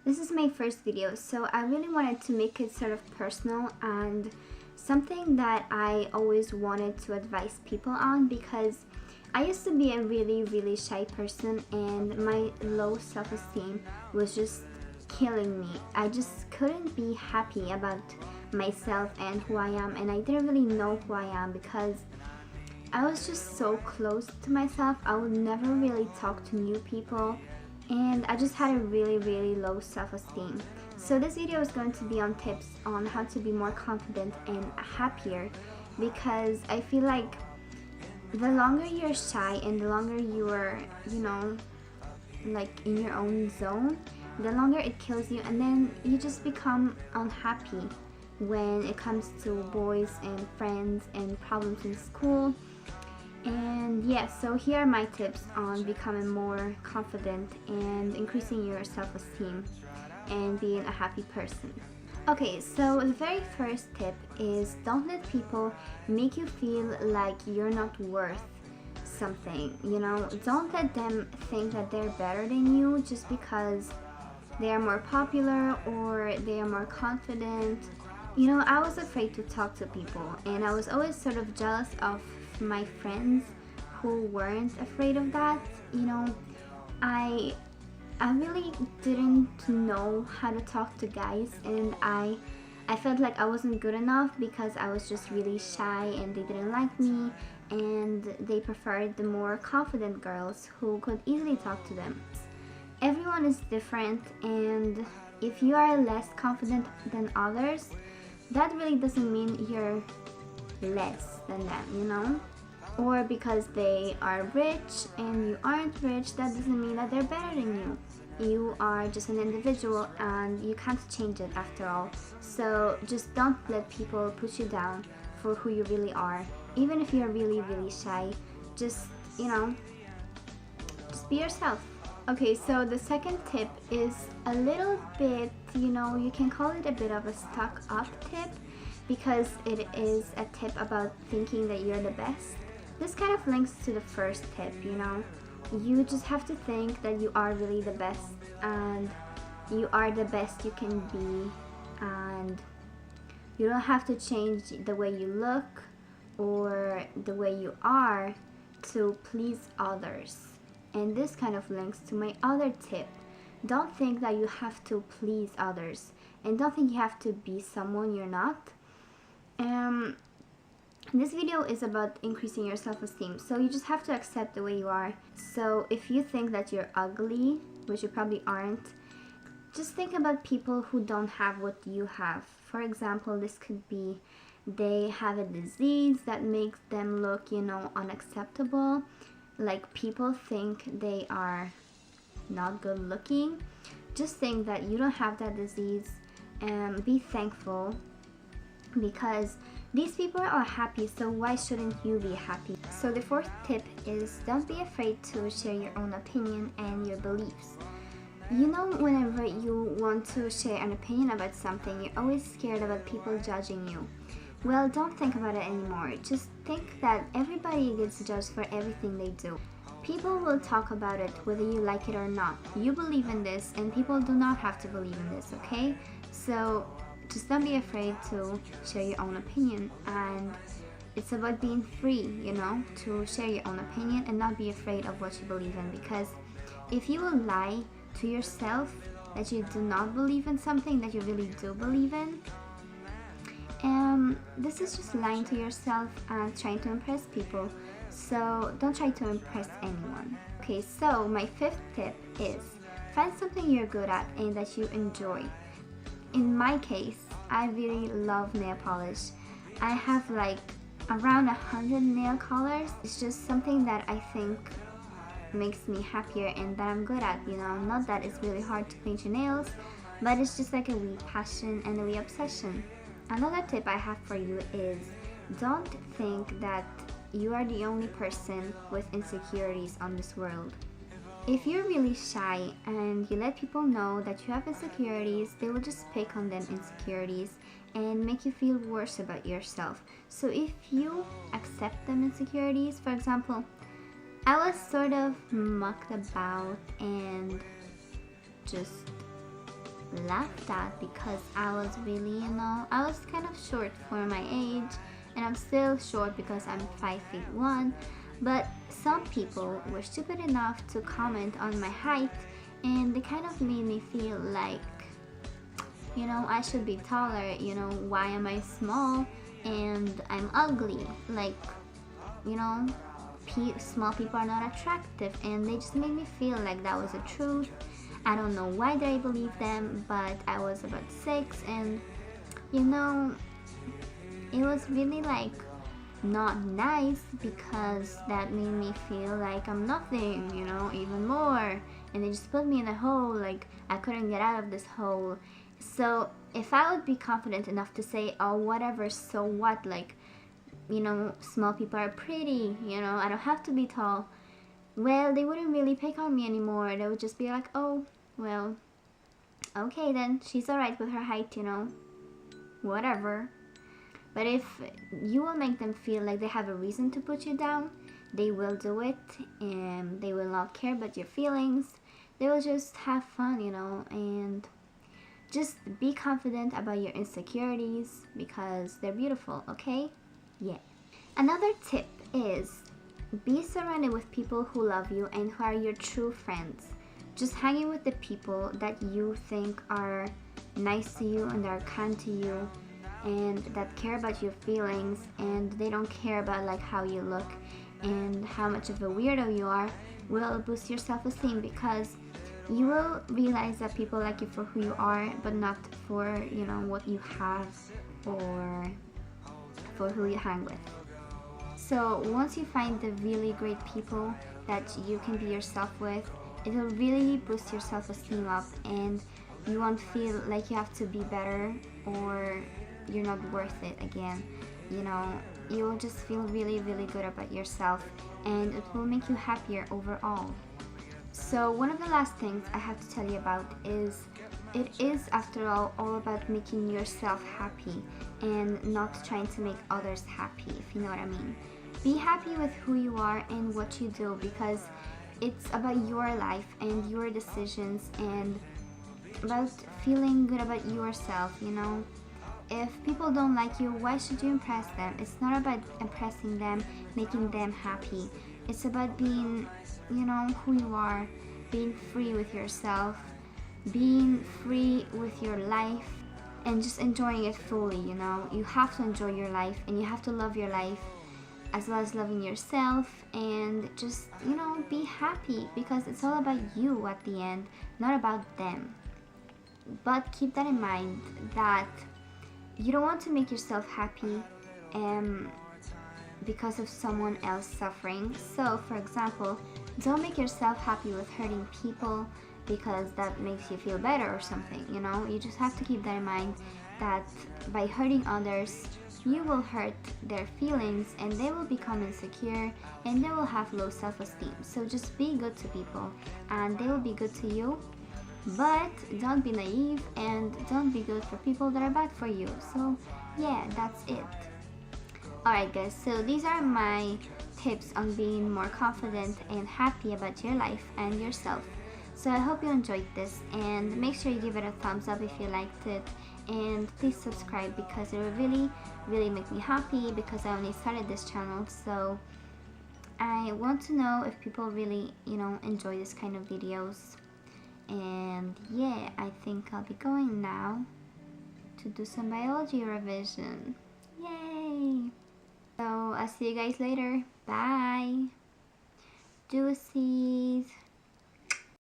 This is my first video, so I really wanted to make it sort of personal and something that I always wanted to advise people on, because I used to be a really shy person and my low self-esteem was just killing me. I just couldn't be happy about myself and who I am, and I didn't really know who I am because I was just so close to myself. I would never really talk to new people, and I just had a really low self-esteem. So this video is going to be on tips on how to be more confident and happier, because I feel like the longer you're shy and the longer you're, like in your own zone, the longer it kills you, and then you just become unhappy when it comes to boys and friends and problems in school. And yeah, so here are my tips on becoming more confident and increasing your self-esteem and being a happy person. Okay, so the very first tip is don't let people make you feel like you're not worth something. Don't let them think that they're better than you just because they are more popular or they are more confident. I was afraid to talk to people, and I was always sort of jealous of my friends who weren't afraid of that. I really didn't know how to talk to guys, and I felt like I wasn't good enough because I was just really shy and they didn't like me, and they preferred the more confident girls who could easily talk to them. Everyone is different, and if you are less confident than others, that really doesn't mean you're less than them, or because they are rich and you aren't rich, that doesn't mean that they're better than you. You are just an individual and you can't change it after all. So just don't let people put you down for who you really are. Even if you're really shy, just just be yourself. Okay, so the second tip is a little bit, you can call it a bit of a stuck up tip, because it is a tip about thinking that you're the best. This kind of links to the first tip. You just have to think that you are really the best, and you are the best you can be, and you don't have to change the way you look or the way you are to please others. And this kind of links to my other tip. Don't think that you have to please others, and don't think you have to be someone you're not. This video is about increasing your self-esteem, so you just have to accept the way you are. So if you think that you're ugly, which you probably aren't, just think about people who don't have what you have. For example, this could be they have a disease that makes them look, unacceptable. Like, people think they are not good looking. Just think that you don't have that disease, and be thankful, because these people are happy, so why shouldn't you be happy? So the fourth tip is don't be afraid to share your own opinion and your beliefs. Whenever you want to share an opinion about something, you're always scared about people judging you. Well, don't think about it anymore. Just think that everybody gets judged for everything they do. People will talk about it whether you like it or not. You believe in this, and people do not have to believe in this, okay? So just don't be afraid to share your own opinion, and it's about being free, to share your own opinion and not be afraid of what you believe in, because if you will lie to yourself that you do not believe in something that you really do believe in, this is just lying to yourself and trying to impress people. So don't try to impress anyone. Okay, so my fifth tip is find something you're good at and that you enjoy. In my case, I really love nail polish. I have like around 100 nail colors. It's just something that I think makes me happier and that I'm good at. Not that it's really hard to paint your nails, but it's just like a wee passion and a wee obsession. Another tip I have for you is don't think that you are the only person with insecurities on this world. If you're really shy and you let people know that you have insecurities, they will just pick on them insecurities and make you feel worse about yourself. So if you accept them insecurities, for example, I was sort of mucked about and just laughed at because I was really, I was kind of short for my age, and I'm still short because I'm 5'1". But some people were stupid enough to comment on my height, and they kind of made me feel like, I should be taller. Why am I small and I'm ugly? Like, small people are not attractive, and they just made me feel like that was the truth. I don't know why did I believe them, but I was about 6, and it was really like not nice, because that made me feel like I'm nothing, even more, and they just put me in a hole, like I couldn't get out of this hole. So if I would be confident enough to say, oh, whatever, so what, like, small people are pretty, I don't have to be tall, well, they wouldn't really pick on me anymore. They would just be like, oh, well, okay then, she's alright with her height, whatever. But if you will make them feel like they have a reason to put you down, they will do it, and they will not care about your feelings. They will just have fun, and just be confident about your insecurities, because they're beautiful, okay? Yeah. Another tip is be surrounded with people who love you and who are your true friends. Just hanging with the people that you think are nice to you and are kind to you and that care about your feelings, and they don't care about like how you look and how much of a weirdo you are, will boost your self-esteem, because you will realize that people like you for who you are, but not for what you have or for who you hang with. So once you find the really great people that you can be yourself with, it will really boost your self-esteem up, and you won't feel like you have to be better or you're not worth it again. You will just feel really, really good about yourself, and it will make you happier overall. So one of the last things I have to tell you about is, it is after all about making yourself happy and not trying to make others happy, if you know what I mean. Be happy with who you are and what you do, because it's about your life and your decisions and about feeling good about yourself, If people don't like you, why should you impress them? It's not about impressing them, making them happy. It's about being, who you are, being free with yourself, being free with your life, and just enjoying it fully, You have to enjoy your life, and you have to love your life as well as loving yourself, and just, be happy, because it's all about you at the end, not about them. But keep that in mind, that you don't want to make yourself happy because of someone else suffering. So for example, don't make yourself happy with hurting people because that makes you feel better or something, You just have to keep that in mind, that by hurting others, you will hurt their feelings, and they will become insecure, and they will have low self-esteem. So just be good to people, and they will be good to you. But don't be naive, and don't be good for people that are bad for you. So yeah, that's it. Alright guys, so these are my tips on being more confident and happy about your life and yourself. So I hope you enjoyed this, and make sure you give it a thumbs up if you liked it, and please subscribe, because it will really, really make me happy, because I only started this channel. So I want to know if people really, enjoy this kind of videos. And yeah, I think I'll be going now to do some biology revision. Yay! So I'll see you guys later. Bye! Deuces!